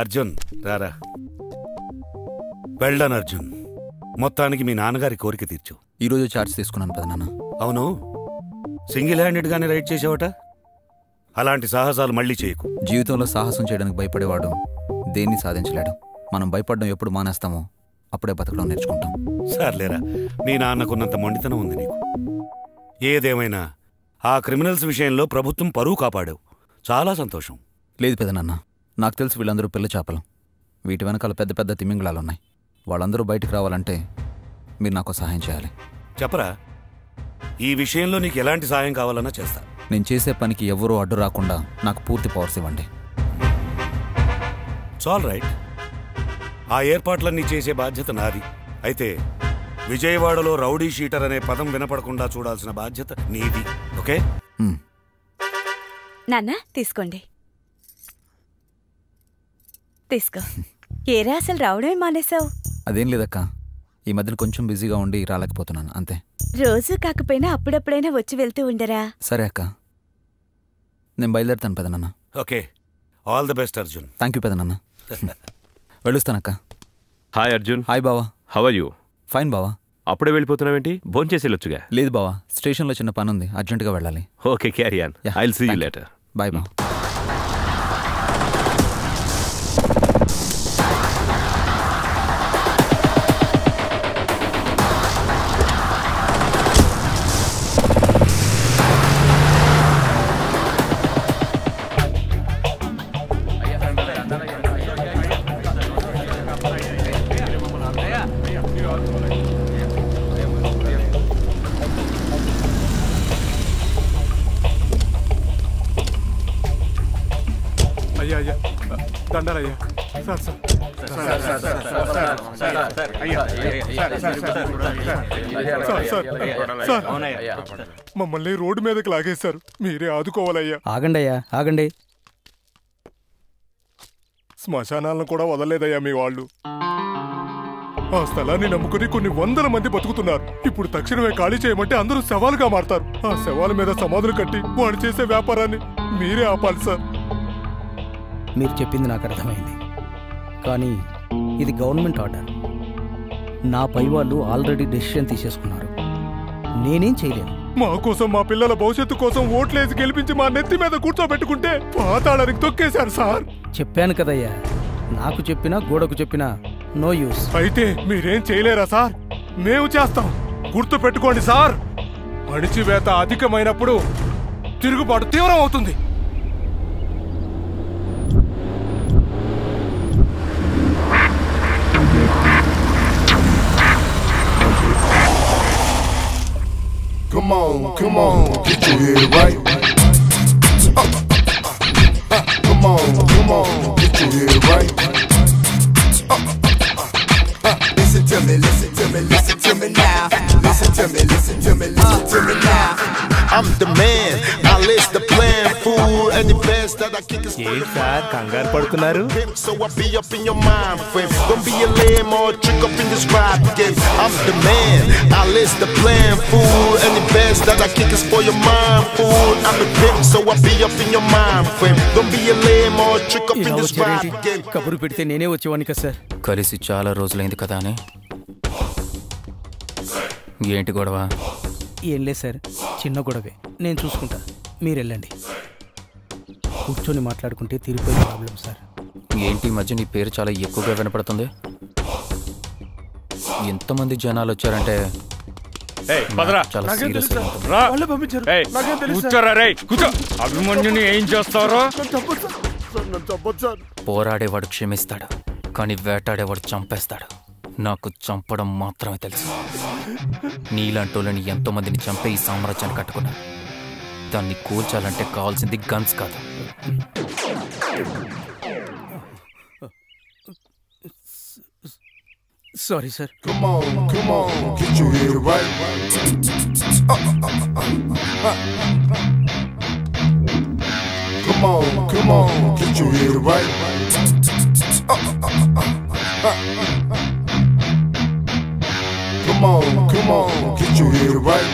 అర్జున్ రారా. వెల్డన్ అర్జున్, మొత్తానికి మీ నాన్నగారి కోరిక తీర్చు. ఈరోజు ఛార్జ్ తీసుకున్నాను పెదనాన్న. అవును, సింగిల్ హ్యాండెడ్గానే రైడ్ చేసావట. అలాంటి సాహసాలు మళ్ళీ చేయకు. జీవితంలో సాహసం చేయడానికి భయపడేవాడు దేన్ని సాధించలేడు. మనం భయపడడం ఎప్పుడు మానేస్తామో అప్పుడే బతకడం నేర్చుకుంటాం. సర్లేరా, మీ నాన్నకున్నంత మొండితనం ఉంది నీకు. ఏదేమైనా ఆ క్రిమినల్స్ విషయంలో ప్రభుత్వం పరువు కాపాడావు, చాలా సంతోషం. లేదు పెదనాన్న, నాకు తెలిసి వీళ్ళందరూ పిల్ల చేపలు. వీటి వెనకాల పెద్ద పెద్ద తిమింగళాలున్నాయి. వాళ్ళందరూ బయటకు రావాలంటే మీరు నాకు సహాయం చేయాలి. చెప్పరా, ఈ విషయంలో నీకు ఎలాంటి సహాయం కావాలన్నా చేస్తా. నేను చేసే పనికి ఎవరూ అడ్డు రాకుండా నాకు పూర్తి పవర్స్ ఇవ్వండి. ఆల్ రైట్, ఆ ఏర్పాట్లన్నీ చేసే బాధ్యత నాది. అయితే విజయవాడలో రౌడీ షీటర్ అనే పదం వినపడకుండా చూడాల్సిన బాధ్యత నీది. ఓకే? నాన్న తీసుకోండి, తీసుకో. ఏరా అసలు రావడమే మానేశావు? అదేం లేదక్క, ఈ మధ్యన కొంచెం బిజీగా ఉండి రాలేకపోతున్నాను అంతే. రోజు కాకపోయినా అప్పుడప్పుడైనా వచ్చి వెళ్తూ ఉండరా? సరే అక్క, నేను బయలుదేరుతాను పెదనాన్న. Okay, all the best Arjun. Thank you పెదనాన్న. వెళ్ళొస్తానక్క. హాయ్ అర్జున్. హాయ్ బావా. How are you? ఫైన్ బావా. అప్పుడే వెళ్ళిపోతున్నావేంటి? భోంచేసి వెళ్ళొచ్చుగా. లేదు బావా, స్టేషన్లో చిన్న పని ఉంది, అర్జెంటుగా వెళ్ళాలి. Okay, carry on. I will see you later. Bye బావా. అయ్యా దండాలయ్యా. సార్ మమ్మల్ని రోడ్డు మీదకి లాగేశారు, మీరే ఆదుకోవాలయ్యా. ఆగండి అయ్యా, ఆగండి. శ్మశానాలను కూడా వదలలేదయ్యా మీ వాళ్ళు. ఆ స్థలాన్ని నమ్ముకుని కొన్ని వందల మంది బతుకుతున్నారు. ఇప్పుడు తక్షణమే ఖాళీ చేయమంటే అందరూ శవాలుగా మారతారు. ఆ శవాల మీద సమాధులు కట్టి వాడు చేసే వ్యాపారాన్ని మీరే ఆపాలి సార్. మీరు చెప్పింది నాకు అర్థమైంది, కానీ ఇది గవర్నమెంట్ ఆర్డర్. నా పై వాళ్ళు ఆల్రెడీ డెసిషన్ తీసేసుకున్నారు, నేనేం చేయలేను. మా కోసం, మా పిల్లల భవిష్యత్తు కోసం ఓట్లేసి గెలిపించి మా నెత్తి మీద కూర్చోబెట్టుకుంటే పాతాళానికి తొక్కేశారు సార్. చెప్పాను కదయ్యా, నాకు చెప్పినా గోడకు చెప్పినా నో యూస్. అయితే మీరేం చేయలేరా సార్? మేము చేస్తాం. గుర్తు పెట్టుకోండి సార్, అణిచివేత అధికమైనప్పుడు తిరుగుబాటు తీవ్రం అవుతుంది. Come on, get your head right. Come on, get your head right. Listen to me, listen to me, listen to me now. Listen to me, listen to me, listen to me now. I'm the man, I list the plan, fool, and the best that I kick is for the sir కంగారు పడుతున్నారు? So I be up in your mind frame. Don't be a lame or trick up in this rap game. I'm the man, I list the plan, fool, and the best that I kick is for your mind, fool. I'm a pimp, so I be up in your mind frame. Don't be a lame or trick up in this rap game. కబురు పెడితే నేనే వచ్చేవాడిని కదా sir. కలిసి చాలా రోజులైంది కదా అని. ఏంటి గొడవ? ఏం లేదు సార్, చిన్న గొడవే, నేను చూసుకుంటా, మీరు వెళ్ళండి. కూర్చొని మాట్లాడుకుంటే తీరిపోయే ప్రాబ్లం సార్. ఏంటి ఈ మధ్య నీ పేరు చాలా ఎక్కువగా వినపడుతుంది? ఎంతమంది జనాలు వచ్చారంటే చాలా సీరియస్. అభిమన్యుని ఏం చేస్తారో? పోరాడేవాడు క్షమిస్తాడు, కానీ వేటాడేవాడు చంపేస్తాడు. నాకు చంపడం మాత్రమే తెలుసు. నీలాంటోళ్ళని ఎంతో మందిని చంపే ఈ సామ్రాజ్యాన్ని కట్టుకున్నా. దాన్ని కూల్చాలంటే కావాల్సింది గన్స్ కాదు. Sorry sir. Come on, get your head right. Come on, get your head right. Come on, get your head right.